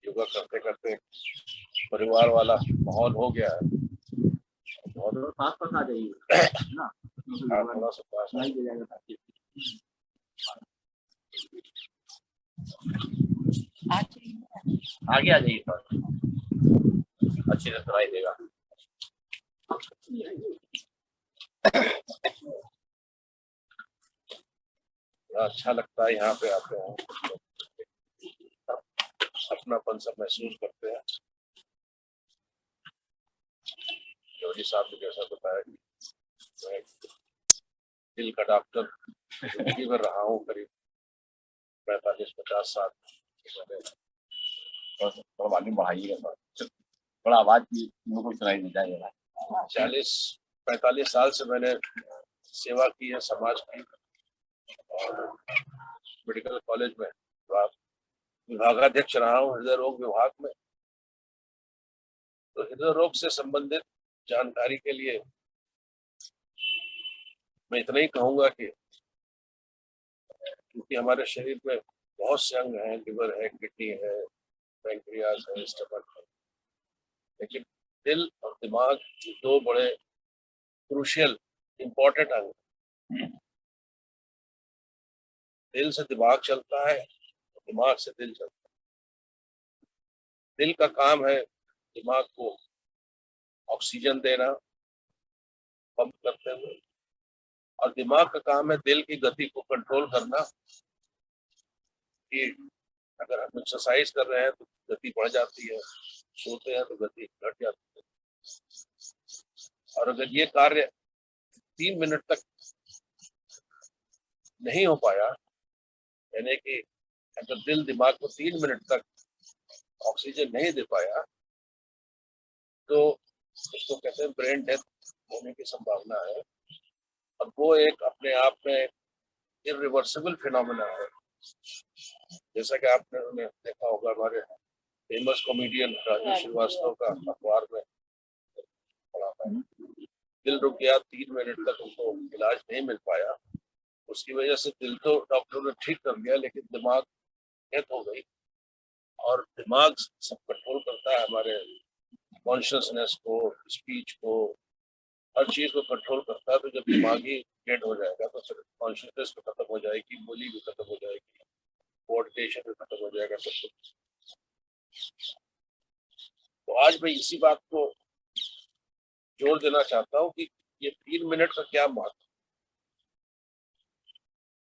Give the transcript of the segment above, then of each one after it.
योगा करते करते परिवार वाला माहौल हो गया है। और पास पास आ जाइए ना, थोड़ा सा पास आगे आ जाइए, अच्छी तरह सुनाई देगा। अच्छा लगता है यहाँ पे आते हैं, अपनापन सब महसूस करते हैं। जोड़ी साहब ने जैसा बताया कि मैं दिल का डॉक्टर जिंदगी में रहा हूँ, करीब 45-50 साल। थोड़ा वॉल्यूम बढ़ाइएगा, थोड़ा आवाज भी बिल्कुल सुनाई नहीं जाएगा। 40-45 साल से मैंने सेवा की है समाज की, और मेडिकल कॉलेज में विभागाध्यक्ष रहा हूँ हृदय रोग विभाग में। तो हृदय रोग से संबंधित जानकारी के लिए मैं इतना ही कहूंगा कि क्योंकि हमारे शरीर में बहुत से अंग हैं, लिवर है, किडनी है, पैंक्रियाज है, स्टमक है, लेकिन दिल और दिमाग दो बड़े क्रूशियल इंपॉर्टेंट अंग। दिल से दिमाग चलता है, दिमाग से दिल चलता है। दिल का काम है दिमाग को ऑक्सीजन देना पंप करते हुए, और दिमाग का काम है दिल की गति को कंट्रोल करना, कि अगर हम एक्सरसाइज कर रहे हैं तो गति बढ़ जाती है, सोते हैं तो गति घट जाती है। और अगर ये कार्य 3 मिनट तक नहीं हो पाया, यानी कि अगर दिल दिमाग को 3 मिनट तक ऑक्सीजन नहीं दे पाया, तो उसको कहते हैं ब्रेन डेथ होने की संभावना है। और वो एक अपने आप में इरिवर्सिबल फिनोमेना है। जैसा कि आपने देखा होगा, हमारे फेमस कॉमेडियन राजू श्रीवास्तव का अखबार में पढ़ा था, दिल रुक गया, 3 मिनट तक उनको इलाज नहीं मिल पाया। उसकी वजह से दिल तो डॉक्टर ने ठीक कर दिया, लेकिन दिमाग डेथ हो गई। और दिमाग सब कंट्रोल करता है हमारे कॉन्शियसनेस को, स्पीच को, हर चीज को कंट्रोल करता है। तो जब दिमाग ही डेड हो जाएगा तो फिर कॉन्शियसनेस भी खत्म हो जाएगी, बोली भी खत्म हो जाएगी, कोऑर्डिनेशन भी खत्म हो जाएगा, सब कुछ। तो आज मैं इसी बात को जोर देना चाहता हूँ कि ये 3 मिनट का क्या महत्व।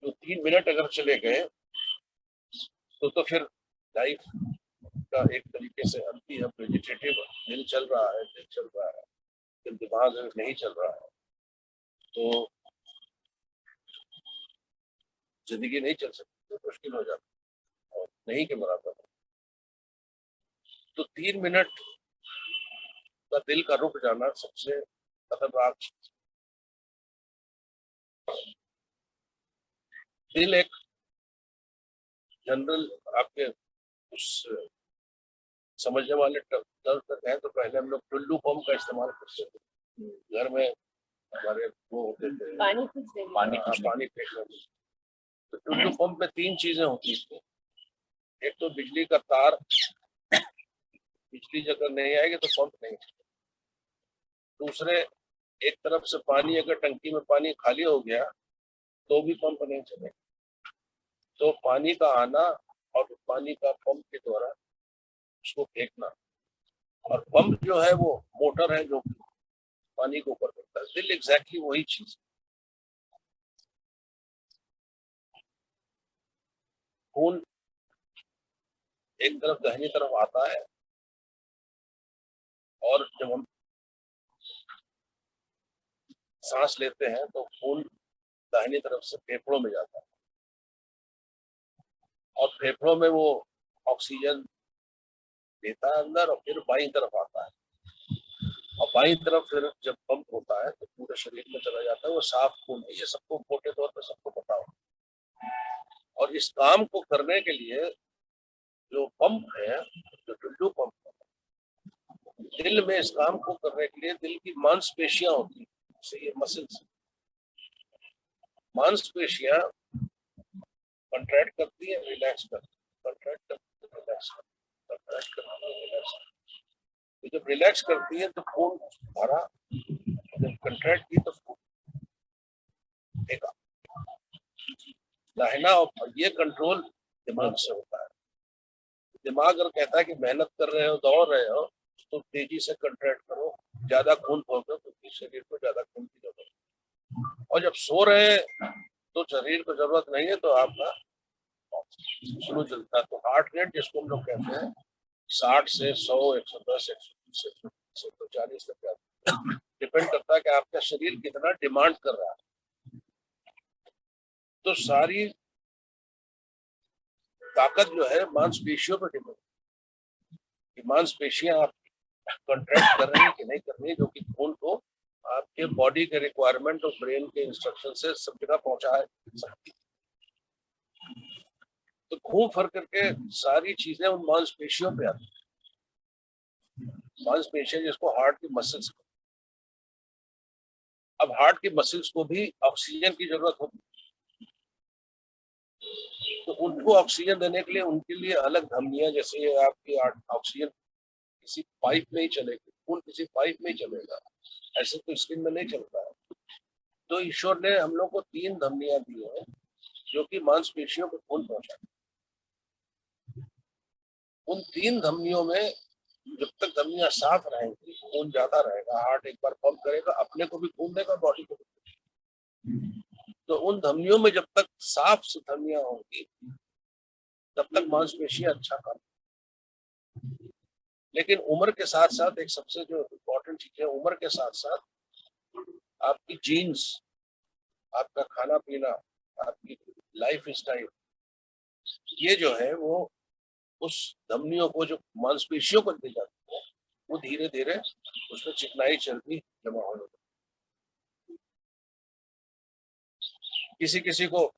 तो 3 मिनट अगर चले गए तो फिर लाइफ का एक तरीके से अंति है, वेजिटेटिव। दिल चल रहा है, दिल चल रहा है, दिल दिमाग नहीं चल रहा है, तो जिंदगी नहीं चल सकती, तो मुश्किल हो जाता है और नहीं के बराबर। तो 3 मिनट का दिल का रुक जाना सबसे खतरनाक चीज। दिल एक जनरल आपके उस समझने वाले दर्द तक है, तो पहले हम लोग टुल्लू पंप का इस्तेमाल करते थे घर में। हमारे वो होते थे पानी फेंकने। तो टुल्लू पंप में 3 चीजें होती थी। एक तो बिजली का तार, बिजली अगर नहीं आएगी तो पंप नहीं। दूसरे, एक तरफ से पानी, अगर टंकी में पानी खाली हो गया तो भी पंप नहीं चलेगा। तो पानी का आना और पानी का पंप के द्वारा उसको फेंकना, और पंप जो है वो मोटर है जो पानी को ऊपर करता है। दिल एग्जैक्टली वही चीज। खून एक तरफ दाहिनी तरफ आता है, और जब हम सांस लेते हैं तो खून दाहिनी तरफ से फेफड़ों में जाता है, और फेफड़ों में वो ऑक्सीजन देता है अंदर, और फिर बाईं तरफ आता है। और बाईं तरफ फिर जब पंप होता है तो पूरे शरीर में चला जाता है वो साफ खून। ये सबको मोटे तौर पर सबको पता हो। और इस काम को करने के लिए जो पंप है, जो टुल्लू पंप है, दिल में इस काम को करने के लिए दिल की मांसपेशियां होती है, ये मसल्स। मांसपेशियां कंट्रैक्ट करती है, रिलैक्स करती है, कंट्रैक्ट करती है, रिलैक्स करती है, कंट्रैक्ट जब रिलैक्स करती है तो खून भरा, जब कंट्रैक्ट की तो खून फेंका। दाहिना और ये कंट्रोल दिमाग से होता है। दिमाग अगर कहता है कि मेहनत कर रहे हो, दौड़ रहे हो, तो तेजी से कंट्रैक्ट करो, ज्यादा खून पहुंचो, क्योंकि शरीर को ज्यादा खून की जरूरत है। और जब सो रहे तो शरीर को जरूरत नहीं है, तो आपका स्लो चलता है। तो हार्ट रेट जिसको हम लोग कहते हैं 60 से 100, 110, 120, 140 तक जाता है। डिपेंड करता है कि आपका शरीर कितना डिमांड कर रहा है। तो सारी ताकत जो है मांसपेशियों पर डिपेंड, कि मांसपेशियां आप कंट्रैक्ट कर रही है कि नहीं कर रही है, जो कि खून को आपके बॉडी के रिक्वायरमेंट और ब्रेन के इंस्ट्रक्शन से सब जगह पहुंचा सकती है। तो घूम फिर करके सारी चीजें उन मांसपेशियों पे आती है। मांसपेशियां जिसको हार्ट की मसल्स, अब हार्ट की मसल्स को भी ऑक्सीजन की जरूरत होती है, तो उनको ऑक्सीजन देने के लिए उनके लिए अलग धमनियां, जैसे आपकी ऑक्सीजन किसी पाइप में ही चलेगी, खून किसी पाइप में ही चलेगा, ऐसे तो स्किन में नहीं चलता है। तो ईश्वर ने हम लोग को 3 धमनियां दी है जो कि मांसपेशियों को खून पहुंचाती। उन 3 धमनियों में जब तक धमनियां साफ रहेंगी, खून ज्यादा रहेगा, हार्ट एक बार पंप करेगा, अपने को भी खून देगा, बॉडी को भी। तो उन धमनियों में जब तक साफ धमनियां होंगी तब तक मांसपेशियां अच्छा काम। लेकिन उम्र के साथ साथ एक सबसे जो इम्पोर्टेंट चीज है, उम्र के साथ साथ आपकी जीन्स, आपका खाना पीना, आपकी लाइफ स्टाइल, ये जो है वो उस धमनियों को, जो मांसपेशियों को दी जाती है, वो धीरे धीरे उसमें चिकनाई चर्बी जमा होने लगती है। किसी किसी को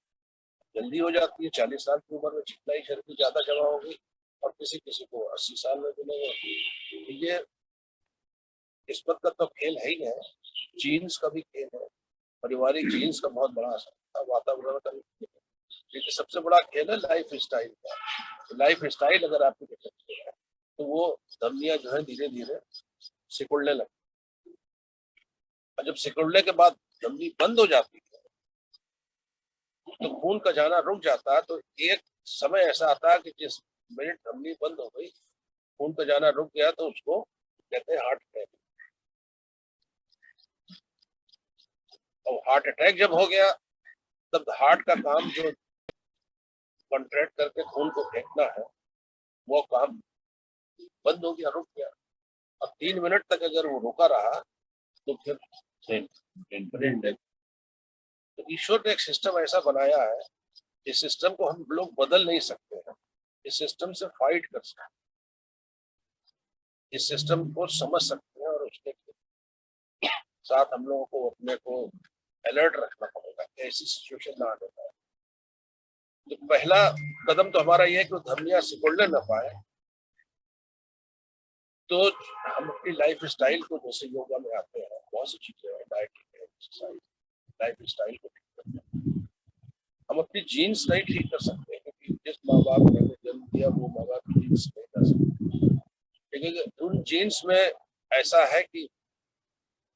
जल्दी हो जाती है, 40 साल की उम्र में चिकनाई चर्बी ज्यादा जमा होगी, और किसी किसी को 80 साल में मिलेगा। ये किस्मत का तो खेल है ही है, जीन्स का भी खेल है, पारिवारिक जीन्स का बहुत बड़ा असर है, वातावरण का भी खेल है, लेकिन सबसे बड़ा खेल है लाइफ स्टाइल का। तो लाइफ स्टाइल अगर आपकी दिक्कत है तो वो धमनियां जो है धीरे धीरे सिकुड़ने लगती, और जब सिकुड़ने के बाद धमनी बंद हो जाती है तो खून का जाना रुक जाता है। तो एक समय ऐसा आता है कि जिस मिनट धमनी बंद हो गई, खून का जाना रुक गया, तो उसको कहते हैं हार्ट अटैक। और हार्ट अटैक जब हो गया, तब हार्ट का काम जो कॉन्ट्रैक्ट करके खून को फेंकना है, वो काम बंद हो गया, रुक गया। अब 3 मिनट तक अगर वो रुका रहा तो फिर ब्रेन डेथ। तो ईश्वर ने एक सिस्टम ऐसा बनाया है, इस सिस्टम को हम लोग बदल नहीं सकते हैं, इस सिस्टम से फाइट कर सकते हैं, इस सिस्टम को समझ सकते हैं, और उसके साथ हम लोगों को अपने को अलर्ट रखना पड़ेगा, ऐसी सिचुएशन ना आने पाए। तो पहला कदम तो हमारा ये है कि धमनियां सिकुड़ने न पाए। तो हम अपनी लाइफ स्टाइल को, जैसे योगा में आते हैं बहुत सी चीजें हैं, डाइटिंग है, एक्सरसाइज, लाइफ स्टाइल को ठीक करते हैं। हम अपनी जीन्स नहीं ठीक कर सकते, क्योंकि जिस माँ बाप ने हमें जन्म दिया वो माँ बाप की जीन्स नहीं कर सकते। लेकिन उन जीन्स में ऐसा है कि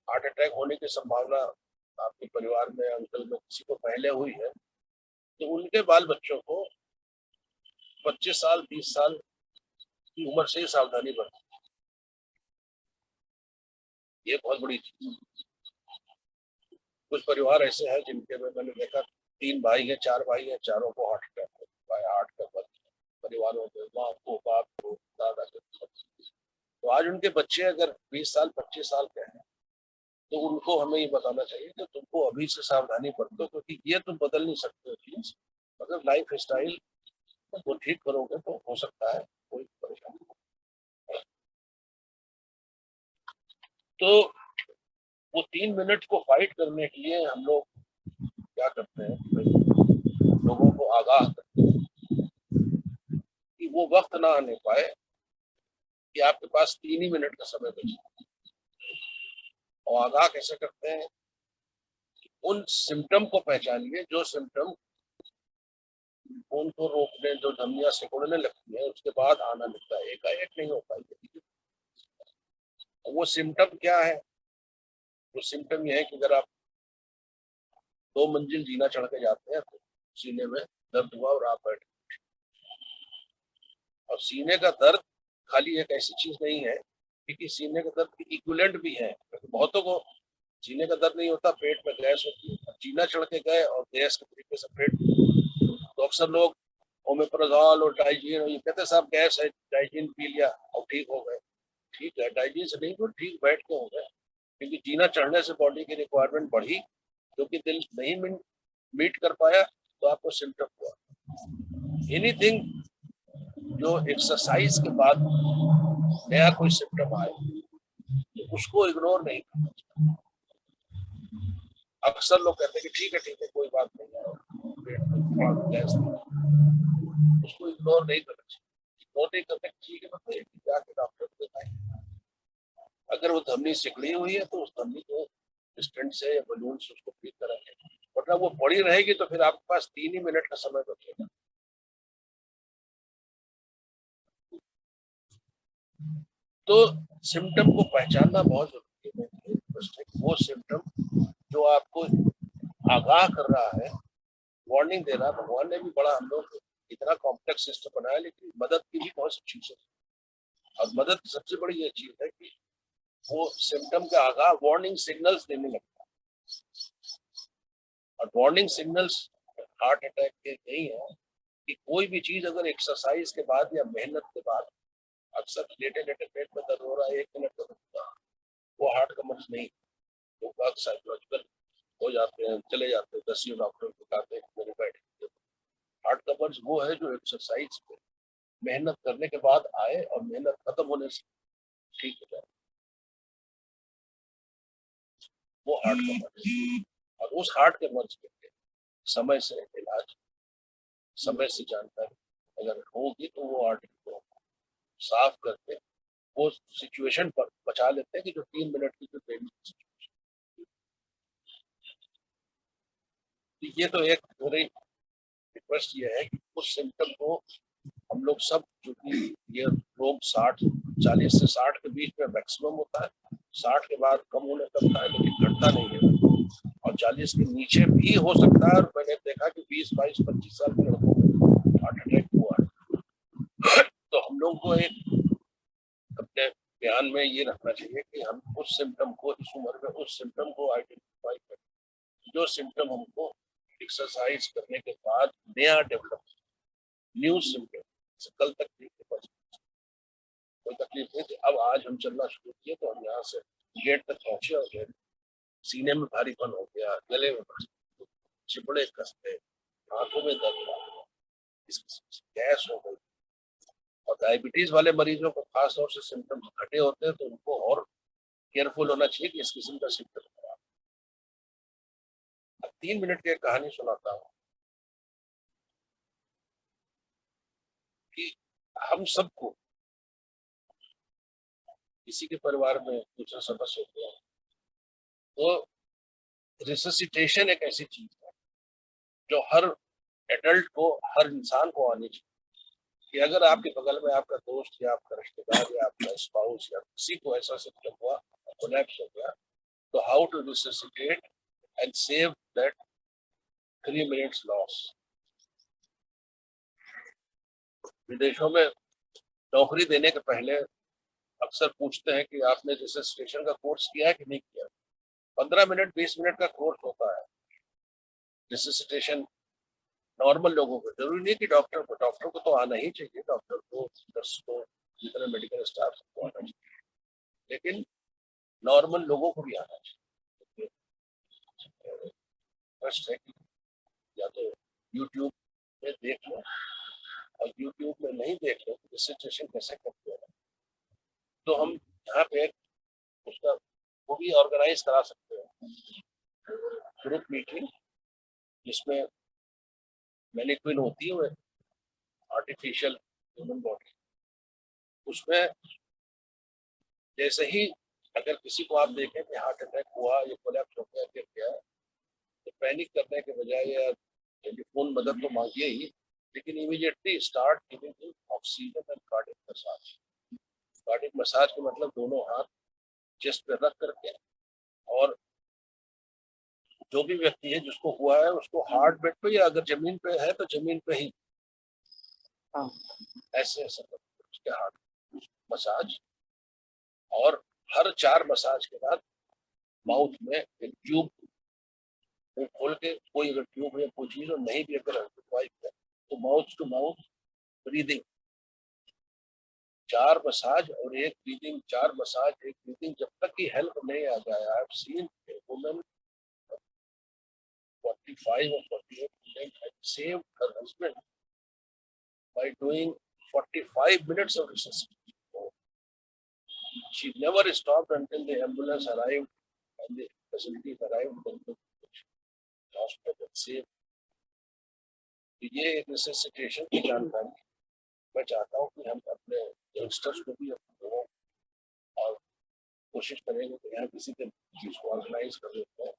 हार्ट अटैक होने की संभावना आपके परिवार में, अंकल में किसी को पहले हुई है, तो उनके बाल बच्चों को 25 साल 30 साल की उम्र से ही सावधानी बरतनी। ये बहुत बड़ी चीज है। कुछ परिवार ऐसे हैं जिनके में मैंने देखा 3 भाई है, 4 भाई है, चारों को हार्ट अटैक है, हार्ट का परिवारों में, माँ को, बाप को, दादा को। तो आज उनके बच्चे अगर 20 साल 25 साल के हैं, तो उनको हमें ये बताना चाहिए कि तुमको अभी से सावधानी बरतो, क्योंकि ये तुम बदल नहीं सकते हो चीज, मतलब लाइफ स्टाइल को ठीक करोगे तो हो सकता है कोई परेशानी। तो वो 3 मिनट को फाइट करने के लिए हम लोग क्या करते हैं, लोगों को आगाह करते हैं कि वो वक्त ना आने पाए कि आपके पास 3 ही मिनट का समय बचे। और आगाह कैसे करते हैं, उन सिम्टम को पहचानिए जो सिम्टम खून को रोकने, जो धमनियां सिकुड़ने लगती है उसके बाद आना लगता है, एकाएक नहीं होता है। वो सिम्टम क्या है? वो सिम्टम ये है कि अगर आप 2 मंजिल जीना चढ़ के जाते हैं तो सीने में दर्द हुआ और आप बैठे। और सीने का दर्द खाली एक ऐसी चीज नहीं है, क्योंकि सीने का दर्द इक्विवेलेंट भी है। बहुतों को सीने का दर्द नहीं होता, पेट में गैस होती है। जीना चढ़ के गए और गैस के तरीके से पेट, तो अक्सर लोग ओमेप्राजोल और डाइजीन, ये कहते हैं साहब गैस है, डाइजीन पी लिया और ठीक हो गए। ठीक है, डाइजीन से नहीं, तो ठीक बैठ के हो गए, क्योंकि जीना चढ़ने से बॉडी की रिक्वायरमेंट बढ़ी, क्योंकि दिल नहीं मीट कर पाया, तो आपको सिम्टम हुआ। एनीथिंग जो एक्सरसाइज के बाद नया कोई सिम्टम आए, तो उसको इग्नोर नहीं करना चाहिए। अक्सर लोग कहते हैं कि ठीक है कोई बात नहीं है, पेट में गैस नहीं, उसको इग्नोर नहीं करना चाहिए। इग्नोर नहीं करने ठीक है, मतलब जाके डॉक्टर को दिखाएं। अगर वो धमनी सिकुड़ी हुई है तो उस धमनी को स्टेंट से या बलून से उसको ठीक करेंगे, वरना वो पड़ी रहेगी तो फिर आपके पास 3 ही मिनट का समय बचेगा। तो सिम्टम को पहचानना बहुत जरूरी है। वो सिम्टम जो आपको आगाह कर रहा है, वार्निंग दे रहा है। भगवान ने भी बड़ा हम लोग इतना कॉम्प्लेक्स सिस्टम बनाया, लेकिन मदद की भी बहुत सी चीजें, और मदद की सबसे बड़ी ये चीज है कि वो सिम्टम का आगाह वार्निंग सिग्नल्स देने लगता है। और वार्निंग सिग्नल्स हार्ट अटैक के यही है कि कोई भी चीज अगर एक्सरसाइज के बाद या मेहनत के बाद, अक्सर लेटे लेटे पेट में दर्द हो रहा है 1 मिनट में रुकता, वो हार्ट का मर्ज नहीं, वो बात साइकोलॉजिकल हो जाते हैं, चले जाते हैं, 10 डॉक्टर दिखाते हैं मेरे बैठे। हार्ट का मर्ज वो है जो एक्सरसाइज पे मेहनत करने के बाद आए और मेहनत खत्म होने से ठीक हो जाए, वो हार्ट का मर्ज। और उस हार्ट के मर्ज के लिए समय से इलाज, समय से जानकारी अगर होगी तो वो आर्टरी को साफ करके वो सिचुएशन पर बचा लेते हैं कि जो 3 मिनट की जो डेली सिचुएशन। ये तो एक मेरी रिक्वेस्ट ये है कि उस सिम्टम को हम लोग सब, क्योंकि ये रोग 40 से 60 के बीच में मैक्सिमम होता है, 60 के बाद कम होने लगता है लेकिन घटता नहीं है, और 40 के नीचे भी हो सकता है। और मैंने देखा कि 20, 22, 25 साल के लड़कों को हार्ट अटैक हुआ है। तो हम लोग को एक अपने ध्यान में ये रखना चाहिए कि हम उस सिम्टम को, इस उम्र में उस सिम्टम को आइडेंटिफाई करें जो सिम्टम हमको एक्सरसाइज करने के बाद नया डेवलप, न्यू सिम्टम, कल तक नहीं थे, कोई तकलीफ नहीं थी, अब आज हम चलना शुरू किए तो हम यहाँ से गेट तक पहुंचे और सीने में भारीपन हो गया, गले में चिपड़े कसते, आंखों में दर्द, गैस हो गई। और डायबिटीज वाले मरीजों को खास तौर से सिम्टम्स घटे होते हैं, तो उनको और केयरफुल होना चाहिए कि इस किस्म का सिम्टम खराब। अब 3 मिनट की एक कहानी सुनाता हूँ कि हम सबको, किसी के परिवार में दूसरे सदस्य होते हैं, तो रिससिटेशन एक ऐसी चीज है जो हर एडल्ट को, हर इंसान को आनी चाहिए। कि अगर आपके बगल में आपका दोस्त या आपका रिश्तेदार या आपका स्पाउस या किसी को ऐसा सिम्टम हुआ, कोलैप्स हो गया, तो how to resuscitate and save that 3 minutes loss. विदेशों में नौकरी देने के पहले अक्सर पूछते हैं कि आपने रिससिटेशन का कोर्स किया है कि नहीं किया। 15 मिनट 20 मिनट का कोर्स होता है रिससिटेशन। नॉर्मल लोगों को, जरूरी नहीं कि डॉक्टर को तो आना ही चाहिए, डॉक्टर को, नर्स को, जितने मेडिकल स्टाफ को आना चाहिए, लेकिन नॉर्मल लोगों को भी आना चाहिए। फर्स्ट है कि या तो यूट्यूब में देख लो, और यूट्यूब में नहीं देख लो तो रिससिटेशन कैसे करते हैं, तो हम यहाँ पे उसका वो भी ऑर्गेनाइज करा सकते हैं, ग्रुप मीटिंग, जिसमें मैनिक्विन होती है आर्टिफिशियल ह्यूमन बॉडी, उसमें जैसे ही अगर किसी को आप देखें कि हार्ट अटैक हुआ, ये कोलैप्स हो गया, गिर गया, तो पैनिक करने के बजाय या टेलीफोन मदद तो मांगिए ही, लेकिन immediately start giving oxygen and cardiac massage. Cardiac massage का मतलब दोनों हाथ चेस्ट पे रख करके, और जो भी व्यक्ति है जिसको हुआ है उसको हार्ड बेड पे या अगर जमीन पे है तो जमीन पे ही ऐसे ऐसे उसके हार्ट मसाज, और हर 4 मसाज के बाद माउथ में एक ट्यूब खोल के, कोई अगर ट्यूब है कोई चीज और नहीं भी अगर वाइप है तो mouth to mouth breathing 4 massage और एक ब्रीदिंग, 4 मसाज एक ब्रीदिंग, जब तक की हेल्प नहीं आ जाए। I have seen women 45 or 48 had saved her husband by doing 45 minutes of resuscitation. She never stopped until the ambulance arrived and the facilities arrived and the hospital saved. ये resuscitation की जानकारी मैं चाहता हूँ कि हम अपने यंगस्टर्स को भी अपने और कोशिश करेंगे कि यहाँ किसी के चीज को ऑर्गेनाइज कर देते हैं।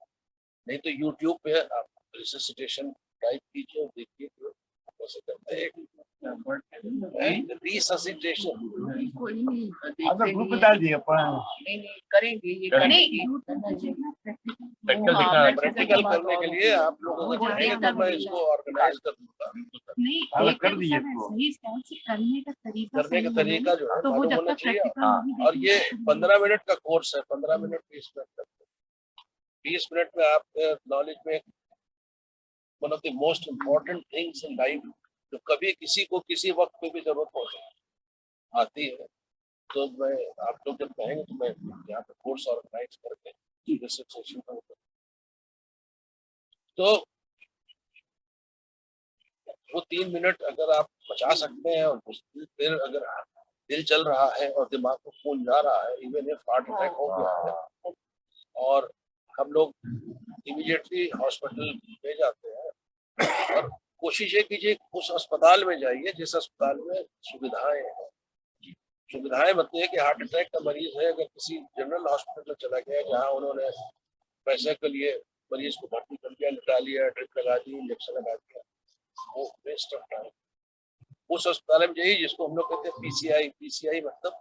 नहीं तो यूट्यूब पे आप रिससिटेशन टाइप कीजिए और देखिए कैसे करते हैं रिससिटेशन। ग्रुप डाल दिए करेंगे ये करेंगे प्रैक्टिकल करने के लिए आप लोगों को चाहिए तो मैं इसको ऑर्गेनाइज कर दूंगा। कर दीजिए करने का तरीका जो है तो वो मालूम जब होना तक चाहिए। प्रैक्टिकल और ये 15 मिनट का कोर्स है, 15 मिनट 20 मिनट तक। 20 मिनट में आपके नॉलेज में one of the most important things in life जो कभी किसी को किसी वक्त पे भी जरूरत हो आती है, तो मैं आप लोग जब कहेंगे तो मैं यहाँ पे कोर्स ऑर्गेनाइज करके सेशन करूँगा। तो वो 3 मिनट अगर आप बचा सकते हैं, और फिर अगर दिल चल रहा है और दिमाग को खून जा रहा है, इवन इफ हार्ट अटैक हो गया है और हम लोग इमीडिएटली हॉस्पिटल ले जाते हैं, और कोशिश ये कीजिए उस अस्पताल में जाइए जिस अस्पताल में सुविधाएं हैं। सुविधाएं मतलब है कि हार्ट अटैक का मरीज है, अगर किसी जनरल हॉस्पिटल में चला गया जहाँ उन्होंने पैसे के लिए मरीज को भर्ती कर दिया, लिटा लिया, ड्रिप लगा दी, इंजेक्शन लगा दिया, वो वेस्ट ऑफ टाइम। उस अस्पताल में जाइए जिसको हम लोग कहते हैं पीसीआई। पीसीआई मतलब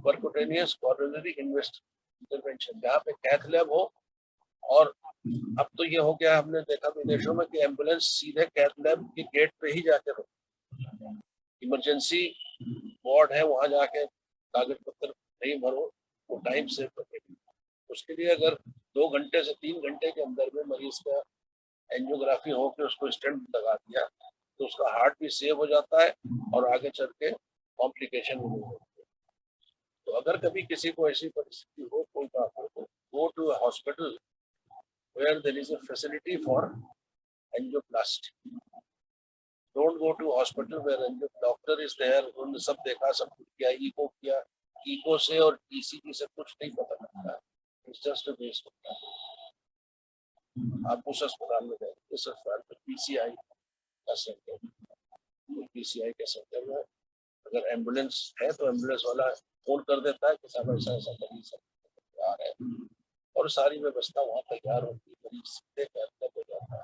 परक्यूटेनियस कोरोनरी इंटरवेंशन, जहाँ पे कैथ लैब हो। और अब तो ये हो गया, हमने देखा विदेशों में कि एम्बुलेंस सीधे कैथ लैब के गेट पे ही जाके रुकती। इमरजेंसी वार्ड है, वहां जाके कागज पत्र नहीं भरो, वो टाइम सेव करेगी। उसके लिए अगर 2 घंटे से 3 घंटे के अंदर में मरीज का एंजियोग्राफी हो के उसको स्टेंट लगा दिया तो उसका हार्ट भी सेव हो जाता है और आगे चल के कॉम्प्लिकेशन भी नहीं होती। तो अगर कभी किसी को ऐसी परिस्थिति हो, कोई बात हो, तो go to hospital where there is a facility for angioplasty. Don't go to hospital where doctor is there, उन्होंने सब देखा, सब कुछ किया, ईको किया, ईको से और ईसीजी से कुछ नहीं पता लगता है, it's just a waste of time। आप उस अस्पताल में गए, इस अस्पताल में पीसीआई का सेंटर, पीसीआई के सेंटर में अगर एम्बुलेंस है तो एम्बुलेंस वाला फोन कर देता है कि साहब ऐसा ऐसा मरीज आ रहा है, और सारी व्यवस्था वहाँ तैयार होती है। मरीज सीधे कैथ लैब हो जाता है,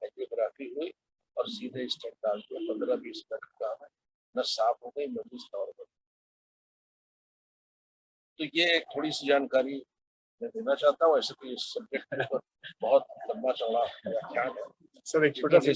एंजियोग्राफी हुई और सीधे स्टेंट डाल के 15-20 मिनट का है, नस साफ हो गई, मरीज नॉर्मल। तो ये एक थोड़ी सी जानकारी मैं देना चाहता हूँ। ऐसे तो इस सब्जेक्ट पर बहुत लंबा चौड़ा व्याख्यान है। सर एक छोटा सा